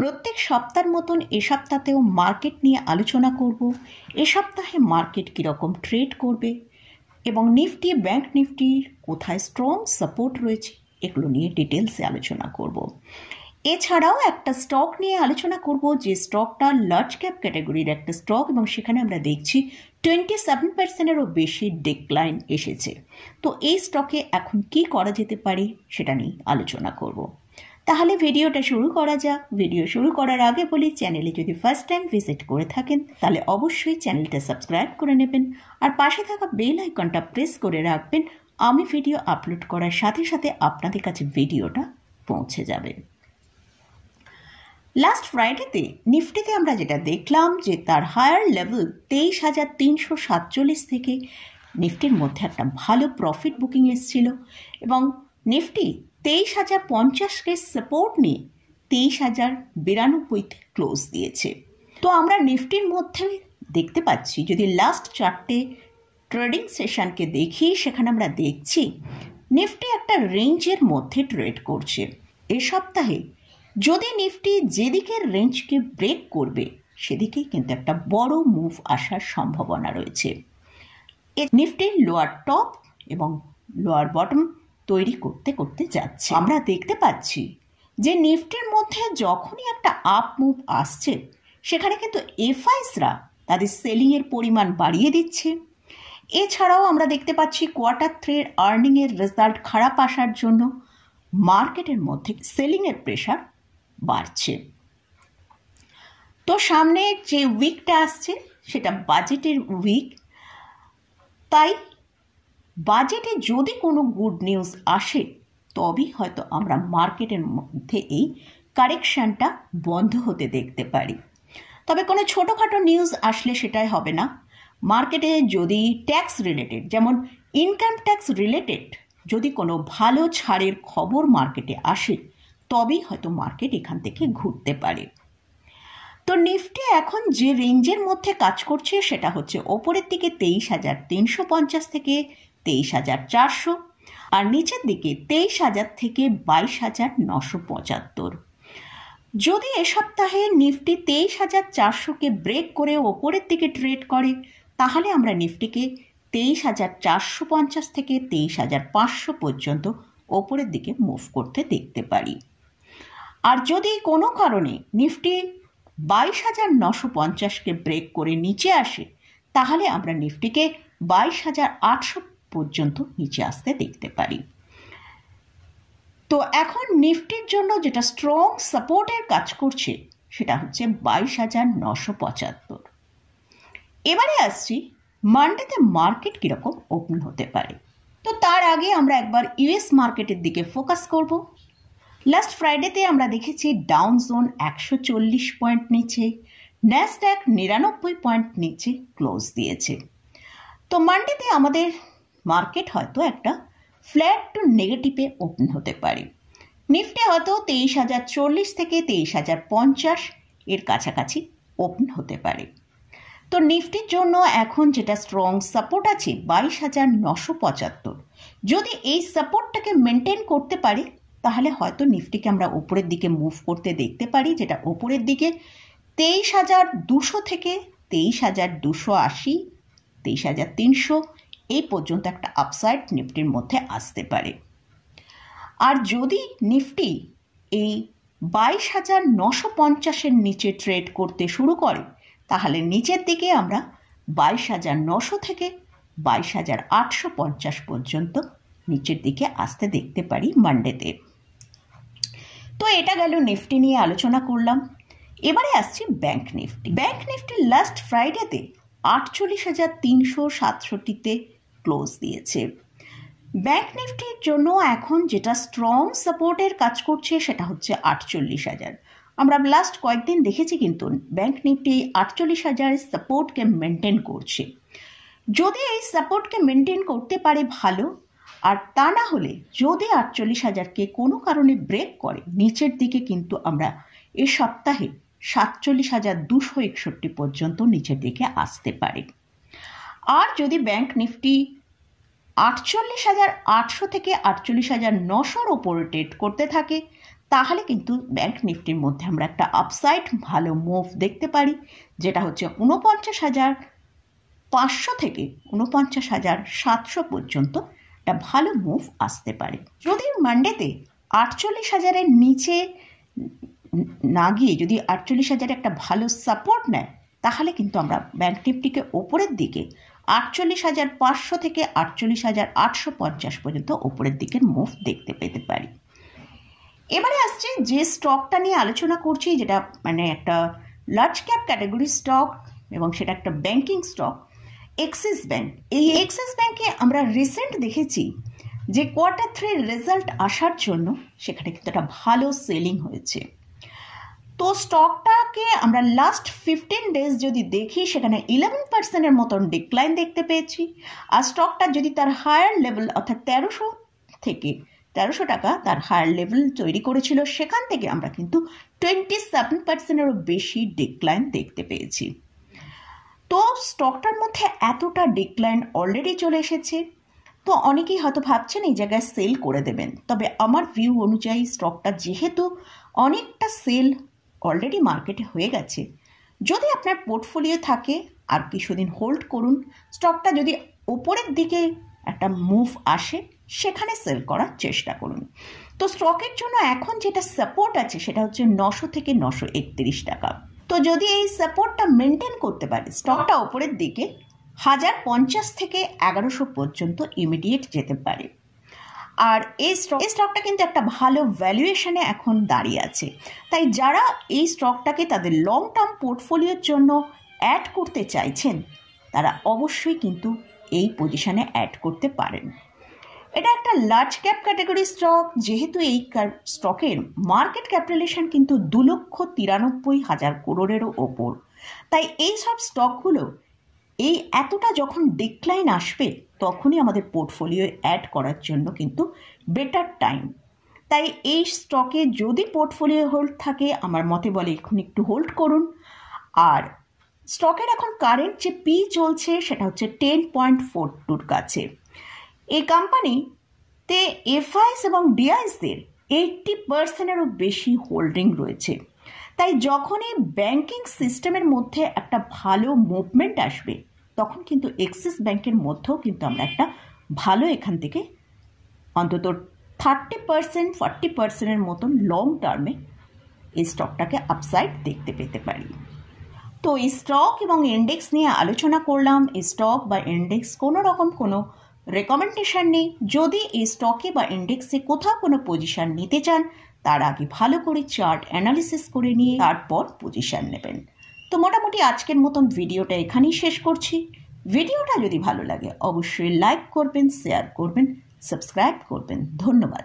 প্রত্যেক সপ্তাহের মতন এ সপ্তাহেও মার্কেট নিয়ে আলোচনা করব। এ সপ্তাহে মার্কেট কীরকম ট্রেড করবে এবং নিফটি, ব্যাংক নিফটির কোথায় স্ট্রং সাপোর্ট রয়েছে, এগুলো নিয়ে ডিটেলসে আলোচনা করব। এছাড়াও একটা স্টক নিয়ে আলোচনা করব, যে স্টকটা লার্জ ক্যাপ ক্যাটাগরির একটা স্টক এবং সেখানে আমরা দেখছি 27%-এরও বেশি ডিক্লাইন এসেছে। তো এই স্টকে এখন কি করা যেতে পারে সেটা নিয়ে আলোচনা করব। তাহলে ভিডিওটা শুরু করা যাক। ভিডিও শুরু করার আগে বলি, চ্যানেলে যদি ফার্স্ট টাইম ভিজিট করে থাকেন তাহলে অবশ্যই চ্যানেলটা সাবস্ক্রাইব করে নেবেন আর পাশে থাকা বেল আইকনটা প্রেস করে রাখবেন। আমি ভিডিও আপলোড করার সাথে সাথে আপনাদের কাছে ভিডিওটা পৌঁছে যাবে। লাস্ট ফ্রাইডেতে নিফটিতে আমরা যেটা দেখলাম যে তার হায়ার লেভেল 23,347 থেকে নিফটির মধ্যে একটা ভালো প্রফিট বুকিং এসেছিল এবং নিফটি 23,050কে সাপোর্ট নিয়ে 23,092-তে ক্লোজ দিয়েছে। তো আমরা নিফটির মধ্যে দেখতে পাচ্ছি, যদি লাস্ট 4টে ট্রেডিং সেশনকে দেখি সেখানে আমরা দেখছি নিফটি একটা রেঞ্জের মধ্যে ট্রেড করছে। এ সপ্তাহে যদি নিফটি যেদিকে রেঞ্জকে ব্রেক করবে সেদিকেই কিন্তু একটা বড় মুভ আসার সম্ভাবনা রয়েছে। নিফটির লোয়ার টপ এবং লোয়ার বটম তৈরি করতে করতে যাচ্ছে। আমরা দেখতে পাচ্ছি যে নিফটির মধ্যে যখনই একটা আপ মুভ আসছে সেখানে কিন্তু এফআইসরা তাদের সেলিংয়ের পরিমাণ বাড়িয়ে দিচ্ছে। এছাড়াও আমরা দেখতে পাচ্ছি কোয়ার্টার 3 আর্নিংয়ের রেজাল্ট খারাপ আসার জন্য মার্কেটের মধ্যে সেলিংয়ের প্রেশার বাড়ছে। তো সামনে যে উইকটা আসছে সেটা বাজেটের উইক, তাই বাজেটে যদি কোনো গুড নিউজ আসে তবেই হয়তো আমরা মার্কেটের মধ্যে এই কারেকশানটা বন্ধ হতে দেখতে পারি। তবে কোনো ছোটোখাটো নিউজ আসলে সেটাই হবে না। মার্কেটে যদি ট্যাক্স রিলেটেড, যেমন ইনকাম ট্যাক্স রিলেটেড যদি কোনো ভালো ছাড়ের খবর মার্কেটে আসে তবেই হয়তো মার্কেট এখান থেকে ঘুরতে পারে। তো নিফটি এখন যে রেঞ্জের মধ্যে কাজ করছে সেটা হচ্ছে ওপরের দিকে 23,350 থেকে 23,400 আর নিচের দিকে 23,000 থেকে 22,975। যদি এ সপ্তাহে নিফটি 23,400কে ব্রেক করে ওপরের দিকে ট্রেড করে তাহলে আমরা নিফটিকে 23,450 থেকে 23,500 পর্যন্ত ওপরের দিকে মুভ করতে দেখতে পারি। আর যদি কোনো কারণে নিফটি 22,950কে ব্রেক করে নিচে আসে তাহলে আমরা নিফটিকে 22,800 পর্যন্ত নিচে আসতে দেখতে পারি। তো এখন নিফটির জন্য যেটা স্ট্রং সাপোর্টের কাজ করছে সেটা হচ্ছে 22,975। এবারে আসছি মানডেতে মার্কেট কীরকম ওপেন হতে পারে। তো তার আগে আমরা একবার ইউএস মার্কেটের দিকে ফোকাস করব। লাস্ট ফ্রাইডেতে আমরা দেখেছি ডাউন জোন 140 পয়েন্ট নিচে, ন্যাসড্যাক 99 পয়েন্ট নিচে ক্লোজ দিয়েছে। তো মানডেতে আমাদের মার্কেট হয়তো একটা ফ্ল্যাট টু নেগেটিভে ওপেন হতে পারে। নিফটি হয়তো 23,040 থেকে 23,050 এর কাছাকাছি ওপেন হতে পারে। তো নিফটির জন্য এখন যেটা স্ট্রং সাপোর্ট আছে 22,975, যদি এই সাপোর্টটাকে মেনটেন করতে পারে তাহলে হয়তো নিফটিকে আমরা উপরের দিকে মুভ করতে দেখতে পারি, যেটা উপরের দিকে 23,200 থেকে 23,280, 23,300 এই পর্যন্ত একটা আপসাইড নিফটির মধ্যে আসতে পারে। আর যদি নিফটি এই 22,950-এর নিচে ট্রেড করতে শুরু করে তাহলে নিচের দিকে আমরা 22,900 থেকে 22,850 পর্যন্ত নিচের দিকে আসতে দেখতে পারি মানডেতে। তো এটা গেল নিফটি নিয়ে আলোচনা করলাম। এবারে আসছি bank nifty. Bank nifty last ফ্রাইডেতে 48,367-তে ক্লোজ দিয়েছে। ব্যাংক নিফটির জন্য এখন যেটা স্ট্রং সাপোর্টের কাজ করছে সেটা হচ্ছে 48,000। আমরা লাস্ট কয়েকদিন দেখেছি কিন্তু ব্যাংক নিফটি 48,000 সাপোর্টকে মেনটেন করছে। যদি এই সাপোর্টকে মেনটেন করতে পারে ভালো, আর তা না হলে যদি 48,000কে কোনো কারণে ব্রেক করে নিচের দিকে কিন্তু আমরা এ সপ্তাহে 47,261 পর্যন্ত নিচের দিকে আসতে পারে। আর যদি ব্যাংক নিফটি 48,800 থেকে 48,900 ওপরে ট্রেড করতে থাকে তাহলে কিন্তু ব্যাংক নিফটির মধ্যে আমরা একটা আপসাইড ভালো মুভ দেখতে পারি, যেটা হচ্ছে 49,500 থেকে 49,700 পর্যন্ত একটা ভালো মুভ আসতে পারে। যদি মানডেতে 48,000-এর নিচে না গিয়ে যদি 48,000 একটা ভালো সাপোর্ট নেয়, তাহলে কিন্তু আমরা ব্যাংক নিফটিকে ওপরের দিকে 48,500 থেকে 48,850 পর্যন্ত ওপরের দিকের মুভ দেখতে পেতে পারি। এবারে আসছে যে স্টকটা নিয়ে আলোচনা করছি, যেটা মানে একটা লার্জ ক্যাপ ক্যাটাগরি স্টক এবং সেটা একটা ব্যাংকিং স্টক, এক্সিস ব্যাংক। এই এক্সিস ব্যাংকে আমরা রিসেন্ট দেখেছি যে Q3 রেজাল্ট আসার জন্য সেখানে কিন্তু একটা ভালো সেলিং হয়েছে। তো স্টকটাকে আমরা লাস্ট 15 ডেজ যদি দেখি, সেখানে 11%-এর মতন ডিক্লাইন দেখতে পেয়েছি। আর স্টকটা যদি তার হায়ার লেভেল অর্থাৎ 1300 টাকা তার হায়ার লেভেল তৈরি করেছিল, সেখান থেকে আমরা কিন্তু 27%-এরও বেশি ডিক্লাইন দেখতে পেয়েছি। তো স্টকটার মধ্যে এতটা ডিক্লাইন অলরেডি চলে এসেছে, তো অনেকেই হয়তো ভাবছেন এই জায়গায় সেল করে দেবেন। তবে আমার ভিউ অনুযায়ী স্টকটা যেহেতু অনেকটা সেল অলরেডি মার্কেটে হয়ে গেছে, যদি আপনার পোর্টফোলিও থাকে আর কিছুদিন হোল্ড করুন। স্টকটা যদি ওপরের দিকে একটা মুভ আসে, সেখানে সেল করার চেষ্টা করুন। তো স্টকের জন্য এখন যেটা সাপোর্ট আছে সেটা হচ্ছে 900 থেকে 931 টাকা। তো যদি এই সাপোর্টটা মেনটেন করতে পারে, স্টকটা ওপরের দিকে 1050 থেকে 1100 পর্যন্ত ইমিডিয়েট যেতে পারে। আর এই স্টকটা কিন্তু একটা ভালো ভ্যালুয়েশনে এখন দাঁড়িয়ে আছে। তাই যারা এই স্টকটাকে তাদের লং টার্ম পোর্টফোলিওর জন্য অ্যাড করতে চাইছেন, তারা অবশ্যই কিন্তু এই পজিশনে অ্যাড করতে পারেন। এটা একটা লার্জ ক্যাপ ক্যাটাগরি স্টক, যেহেতু এই স্টকের মার্কেট ক্যাপিটালাইজেশন কিন্তু 2,93,000 করোড়েরও ওপর। তাই এই সব স্টকগুলো এই এতটা যখন ডিক্লাইন আসবে, তখনই আমাদের পোর্টফোলিও অ্যাড করার জন্য কিন্তু বেটার টাইম। তাই এই স্টকে যদি পোর্টফোলিও হোল্ড থাকে, আমার মতে বলে এখন একটু হোল্ড করুন। আর স্টকের এখন কারেন্ট যে পি চলছে সেটা হচ্ছে 10.42 কাছে। এই কোম্পানিতে এফআইএস এবং ডিআইএসদের 80%-এরও বেশি হোল্ডিং রয়েছে। তাই যখনই ব্যাংকিং সিস্টেমের মধ্যে একটা ভালো মুভমেন্ট আসবে, তখন কিন্তু এক্সিস ব্যাংকের মধ্যেও কিন্তু আমরা একটা ভালো এখান থেকে অন্তত 30%-40%-এর মতন লং টার্মে এই স্টকটাকে আপসাইড দেখতে পেতে পারি। তো এই স্টক এবং ইন্ডেক্স নিয়ে আলোচনা করলাম। এই স্টক বা ইন্ডেক্স কোনো রকম কোনো রেকমেন্ডেশন নেই। যদি এই স্টকে বা ইন্ডেক্সে কোথাও কোনো পজিশন নিতে চান, তার আগে ভালো করে চার্ট অ্যানালিসিস করে নিয়ে তারপর পজিশন নেবেন। তো মোটামুটি আজকের মতন ভিডিওটা এখানেই শেষ করছি। ভিডিওটা যদি ভালো লাগে অবশ্যই লাইক করবেন, শেয়ার করবেন, সাবস্ক্রাইব করবেন। ধন্যবাদ।